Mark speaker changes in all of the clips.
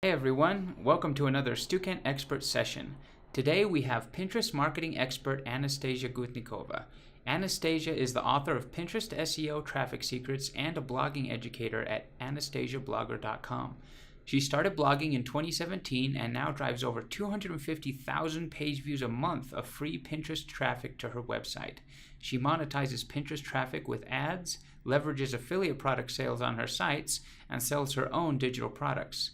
Speaker 1: Hey everyone, welcome to another Stukent Expert session. Today we have Pinterest marketing expert Anastasia Gutnikova. Anastasia is the author of Pinterest SEO Traffic Secrets and a blogging educator at anastasiablogger.com. She started blogging in 2017 and now drives over 250,000 page views a month of free Pinterest traffic to her website. She monetizes Pinterest traffic with ads, leverages affiliate product sales on her sites, and sells her own digital products.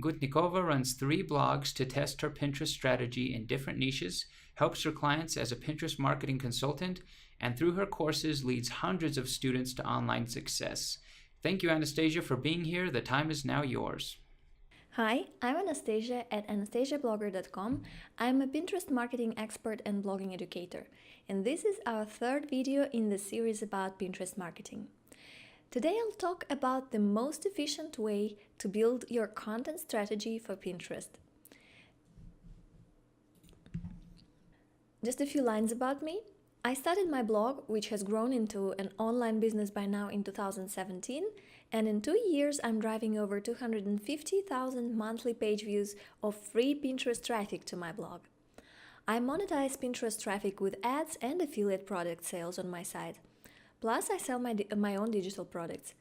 Speaker 1: Gutnikova runs 3 blogs to test her Pinterest strategy in different niches, helps her clients as a Pinterest marketing consultant, and through her courses leads hundreds of students to online success. Thank you, Anastasia, for being here. The time is now yours.
Speaker 2: Hi, I'm Anastasia at anastasiablogger.com. I'm a Pinterest marketing expert and blogging educator, and this is our 3rd video in the series about Pinterest marketing. Today I'll talk about the most efficient way to build your content strategy for Pinterest. Just a few lines about me. I started my blog, which has grown into an online business by now in 2017, and in 2 years I'm driving over 250,000 monthly page views of free Pinterest traffic to my blog. I monetize Pinterest traffic with ads and affiliate product sales on my site. Plus, I sell my own digital products.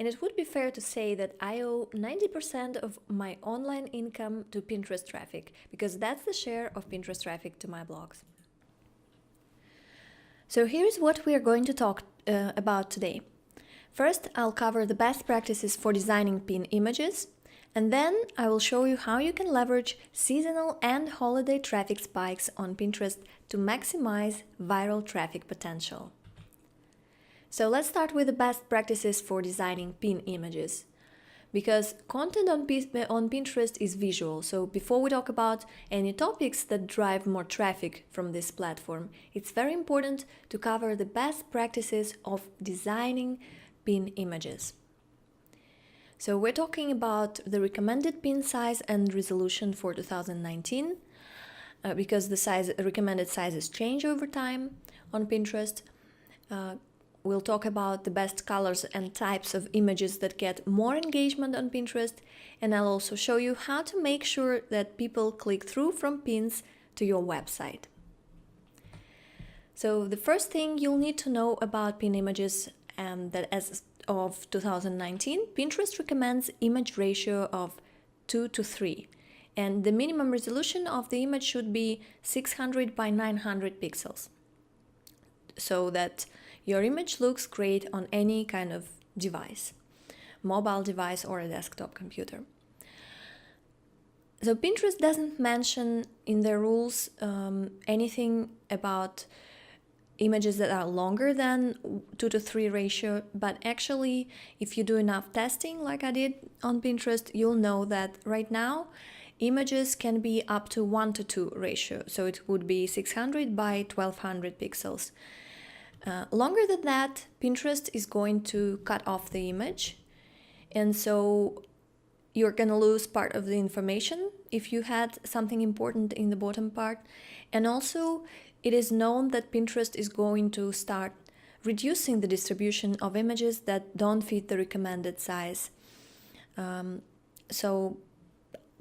Speaker 2: And it would be fair to say that I owe 90% of my online income to Pinterest traffic, because that's the share of Pinterest traffic to my blogs. So here's what we are going to talk about today. First, I'll cover the best practices for designing pin images, and then I will show you how you can leverage seasonal and holiday traffic spikes on Pinterest to maximize viral traffic potential. So let's start with the best practices for designing pin images. Because content on Pinterest is visual, so before we talk about any topics that drive more traffic from this platform, it's very important to cover the best practices of designing pin images. So we're talking about the recommended pin size and resolution for 2019, because the recommended sizes change over time on Pinterest. We'll talk about the best colors and types of images that get more engagement on Pinterest, and I'll also show you how to make sure that people click through from pins to your website. So the first thing you'll need to know about pin images that as of 2019, Pinterest recommends image ratio of 2:3, and the minimum resolution of the image should be 600 by 900 pixels, so that your image looks great on any kind of device, mobile device or a desktop computer. So Pinterest doesn't mention in their rules anything about images that are longer than 2:3 ratio, but actually if you do enough testing like I did on Pinterest, you'll know that right now images can be up to 1:2 ratio, so it would be 600 by 1200 pixels. Longer than that, Pinterest is going to cut off the image, and so you're going to lose part of the information if you had something important in the bottom part. And also, it is known that Pinterest is going to start reducing the distribution of images that don't fit the recommended size. So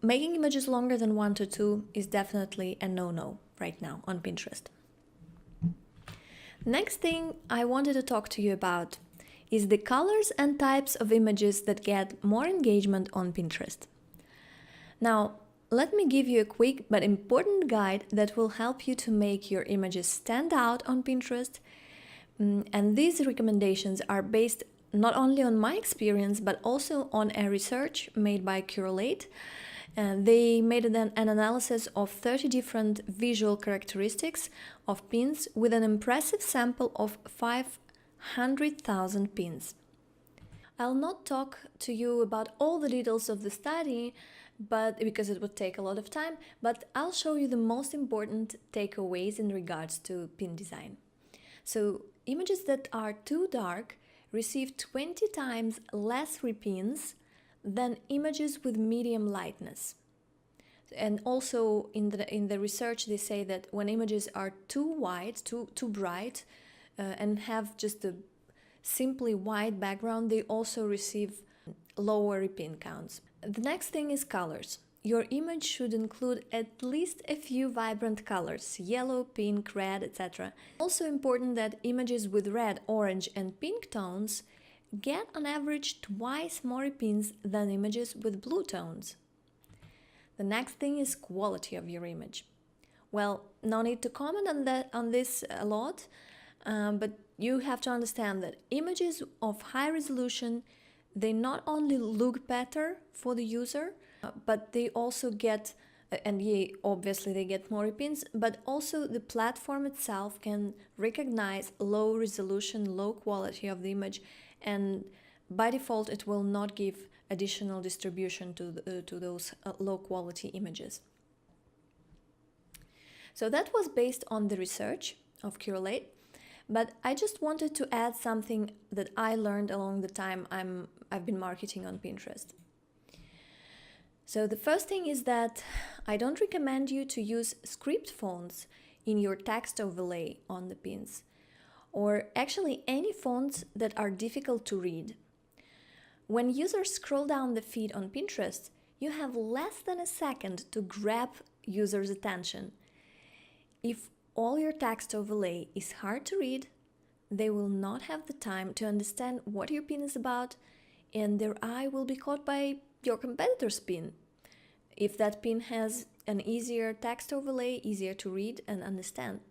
Speaker 2: making images longer than 1:2 is definitely a no-no right now on Pinterest. Next thing I wanted to talk to you about is the colors and types of images that get more engagement on Pinterest. Now, let me give you a quick but important guide that will help you to make your images stand out on Pinterest. And these recommendations are based not only on my experience, but also on a research made by Curate. And they made an analysis of 30 different visual characteristics of pins with an impressive sample of 500,000 pins. I'll not talk to you about all the details of the study, because it would take a lot of time, but I'll show you the most important takeaways in regards to pin design. So images that are too dark receive 20 times less repins than images with medium lightness. And also in the research they say that when images are too white, too bright, and have just a simply white background, they also receive lower pin counts. The next thing is colors. Your image should include at least a few vibrant colors, yellow, pink, red, etc. Also important that images with red, orange and pink tones get on average twice more pins than images with blue tones. The next thing is quality of your image. Well, no need to comment on this a lot, but you have to understand that images of high resolution, they not only look better for the user, but they also get, and obviously they get more pins, but also the platform itself can recognize low resolution, low quality of the image, and by default it will not give additional distribution to those low quality images. So that was based on the research of Curate, but I just wanted to add something that I learned along the time I've been marketing on Pinterest. So the first thing is that I don't recommend you to use script fonts in your text overlay on the pins, or actually any fonts that are difficult to read. When users scroll down the feed on Pinterest, you have less than a second to grab users' attention. If all your text overlay is hard to read, they will not have the time to understand what your pin is about, and their eye will be caught by your competitor's pin. If that pin has an easier text overlay, easier to read and understand.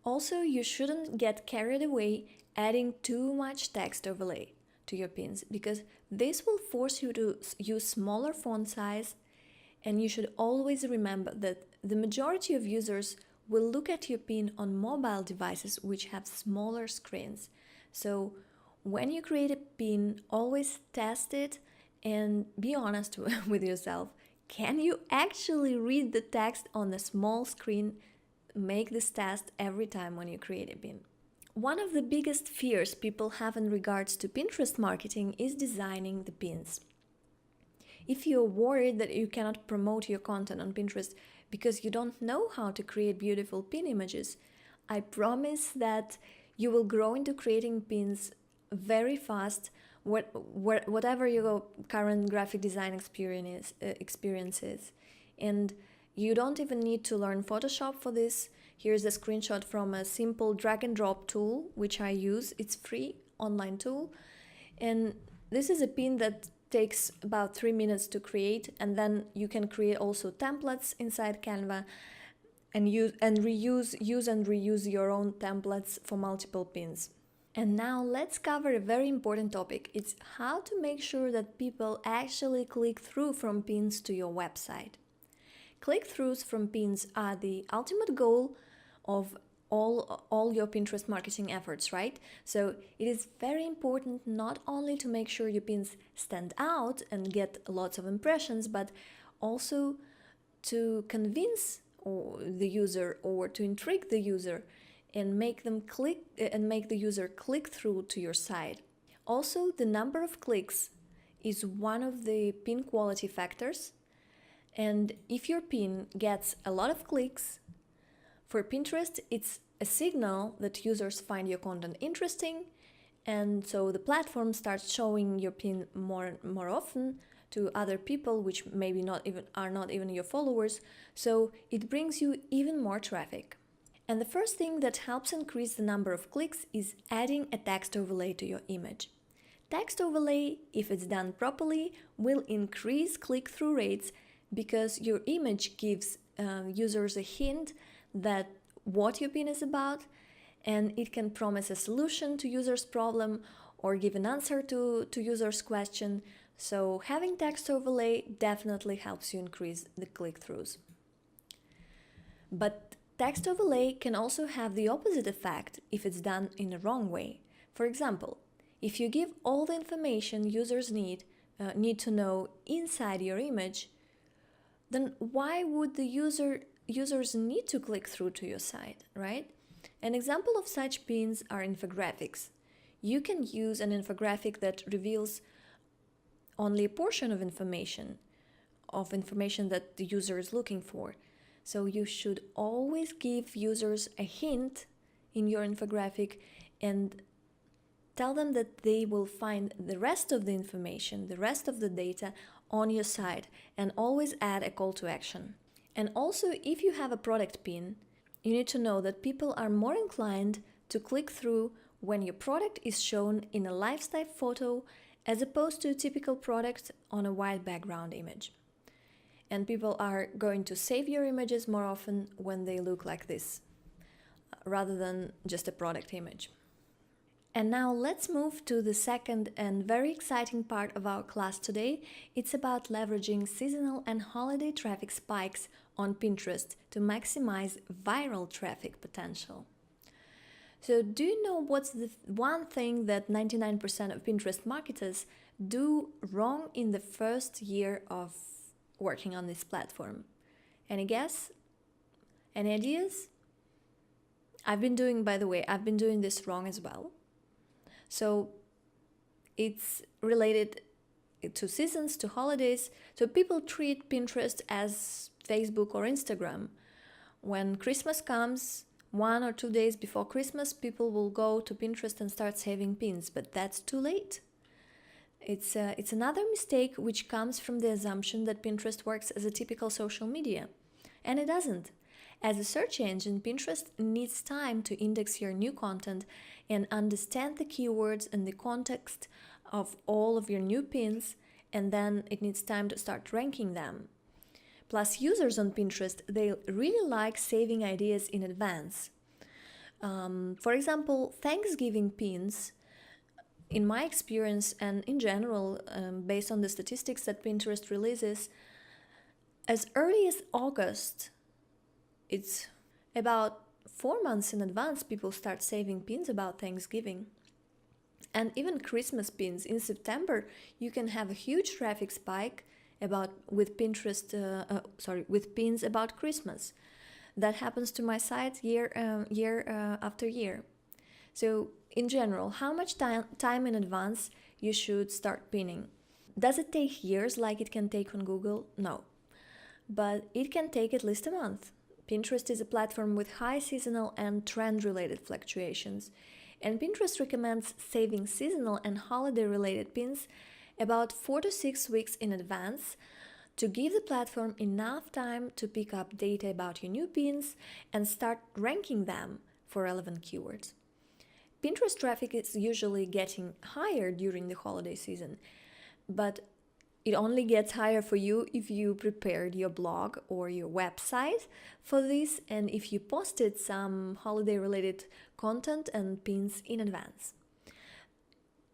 Speaker 2: Also, you shouldn't get carried away adding too much text overlay to your pins, because this will force you to use smaller font size, and you should always remember that the majority of users will look at your pin on mobile devices which have smaller screens. So when you create a pin, always test it and be honest with yourself. Can you actually read the text on a small screen? Make this test every time when you create a pin. One of the biggest fears people have in regards to Pinterest marketing is designing the pins. If you're worried that you cannot promote your content on Pinterest because you don't know how to create beautiful pin images, I promise that you will grow into creating pins very fast, whatever your current graphic design experience is. And you don't even need to learn Photoshop for this. Here's a screenshot from a simple drag and drop tool, which I use. It's free online tool. And this is a pin that takes about 3 minutes to create, and then you can create also templates inside Canva and use and reuse your own templates for multiple pins. And now let's cover a very important topic. It's how to make sure that people actually click through from pins to your website. Click-throughs from pins are the ultimate goal of all your Pinterest marketing efforts, right? So it is very important not only to make sure your pins stand out and get lots of impressions, but also to convince the user or to intrigue the user and make the user click through to your site. Also, the number of clicks is one of the pin quality factors, and if your pin gets a lot of clicks, for Pinterest, it's a signal that users find your content interesting, and so the platform starts showing your pin more often to other people, which maybe are not even your followers, so it brings you even more traffic. And the first thing that helps increase the number of clicks is adding a text overlay to your image. Text overlay, if it's done properly, will increase click-through rates because your image gives users a hint that what your pin is about, and it can promise a solution to user's problem or give an answer to user's question. So having text overlay definitely helps you increase the click-throughs. But text overlay can also have the opposite effect if it's done in the wrong way. For example, if you give all the information users need to know inside your image, then why would the users need to click through to your site, right? An example of such pins are infographics. You can use an infographic that reveals only a portion of information that the user is looking for. So you should always give users a hint in your infographic, and tell them that they will find the rest of the information, the rest of the data on your site, and always add a call to action. And also, if you have a product pin, you need to know that people are more inclined to click through when your product is shown in a lifestyle photo as opposed to a typical product on a white background image. And people are going to save your images more often when they look like this, rather than just a product image. And now let's move to the second and very exciting part of our class today. It's about leveraging seasonal and holiday traffic spikes on Pinterest to maximize viral traffic potential. So do you know what's the one thing that 99% of Pinterest marketers do wrong in the first year of working on this platform? Any guess? Any ideas? I've been doing this wrong as well. So it's related to seasons, to holidays. So people treat Pinterest as Facebook or Instagram. When Christmas comes, 1 or 2 days before Christmas, people will go to Pinterest and start saving pins, but that's too late. It's another mistake which comes from the assumption that Pinterest works as a typical social media. And it doesn't. As a search engine, Pinterest needs time to index your new content and understand the keywords and the context of all of your new pins, and then it needs time to start ranking them. Plus, users on Pinterest, they really like saving ideas in advance. For example, Thanksgiving pins, in my experience and in general, based on the statistics that Pinterest releases, as early as August, it's about 4 months in advance people start saving pins about Thanksgiving. And even Christmas pins in September, you can have a huge traffic spike with pins about Christmas. That happens to my site year after year. So in general, how much time in advance you should start pinning? Does it take years like it can take on Google? No, but it can take at least a month. Pinterest is a platform with high seasonal and trend-related fluctuations, and Pinterest recommends saving seasonal and holiday-related pins about 4 to 6 weeks in advance to give the platform enough time to pick up data about your new pins and start ranking them for relevant keywords. Pinterest traffic is usually getting higher during the holiday season, but it only gets higher for you if you prepared your blog or your website for this and if you posted some holiday-related content and pins in advance.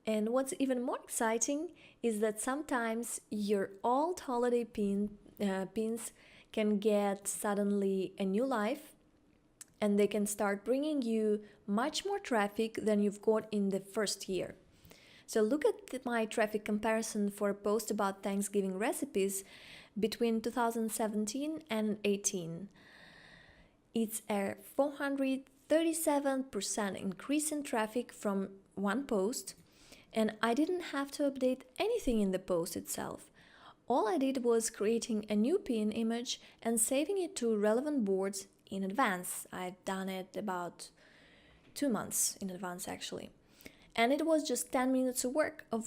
Speaker 2: And what's even more exciting is that sometimes your old holiday pins can get suddenly a new life, and they can start bringing you much more traffic than you've got in the first year. So look at my traffic comparison for a post about Thanksgiving recipes between 2017 and 18. It's a 437% increase in traffic from one post, and I didn't have to update anything in the post itself. All I did was creating a new pin image and saving it to relevant boards in advance. I've done it about 2 months in advance actually. And it was just 10 minutes of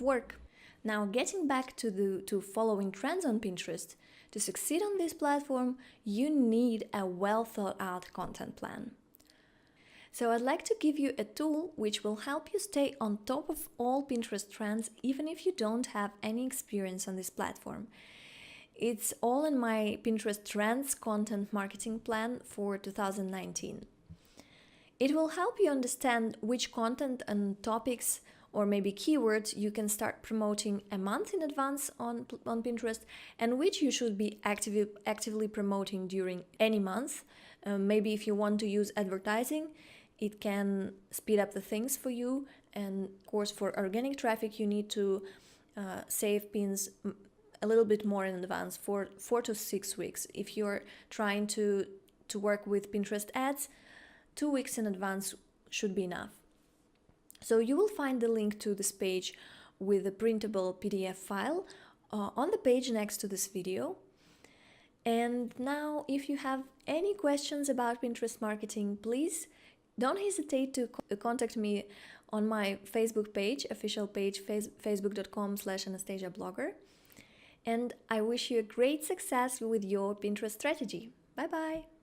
Speaker 2: work. Now, getting back to following trends on Pinterest, to succeed on this platform, you need a well thought out content plan. So I'd like to give you a tool which will help you stay on top of all Pinterest trends even if you don't have any experience on this platform. It's all in my Pinterest Trends content marketing plan for 2019. It will help you understand which content and topics or maybe keywords you can start promoting a month in advance on Pinterest and which you should be actively promoting during any month. Maybe if you want to use advertising, it can speed up the things for you. And of course, for organic traffic, you need to save pins a little bit more in advance for 4 to 6 weeks. If you're trying to work with Pinterest ads, 2 weeks in advance should be enough. So you will find the link to this page with a printable PDF file on the page next to this video. And now, if you have any questions about Pinterest marketing, please don't hesitate to contact me on my Facebook page, official page, facebook.com/AnastasiaBlogger. And I wish you a great success with your Pinterest strategy. Bye bye!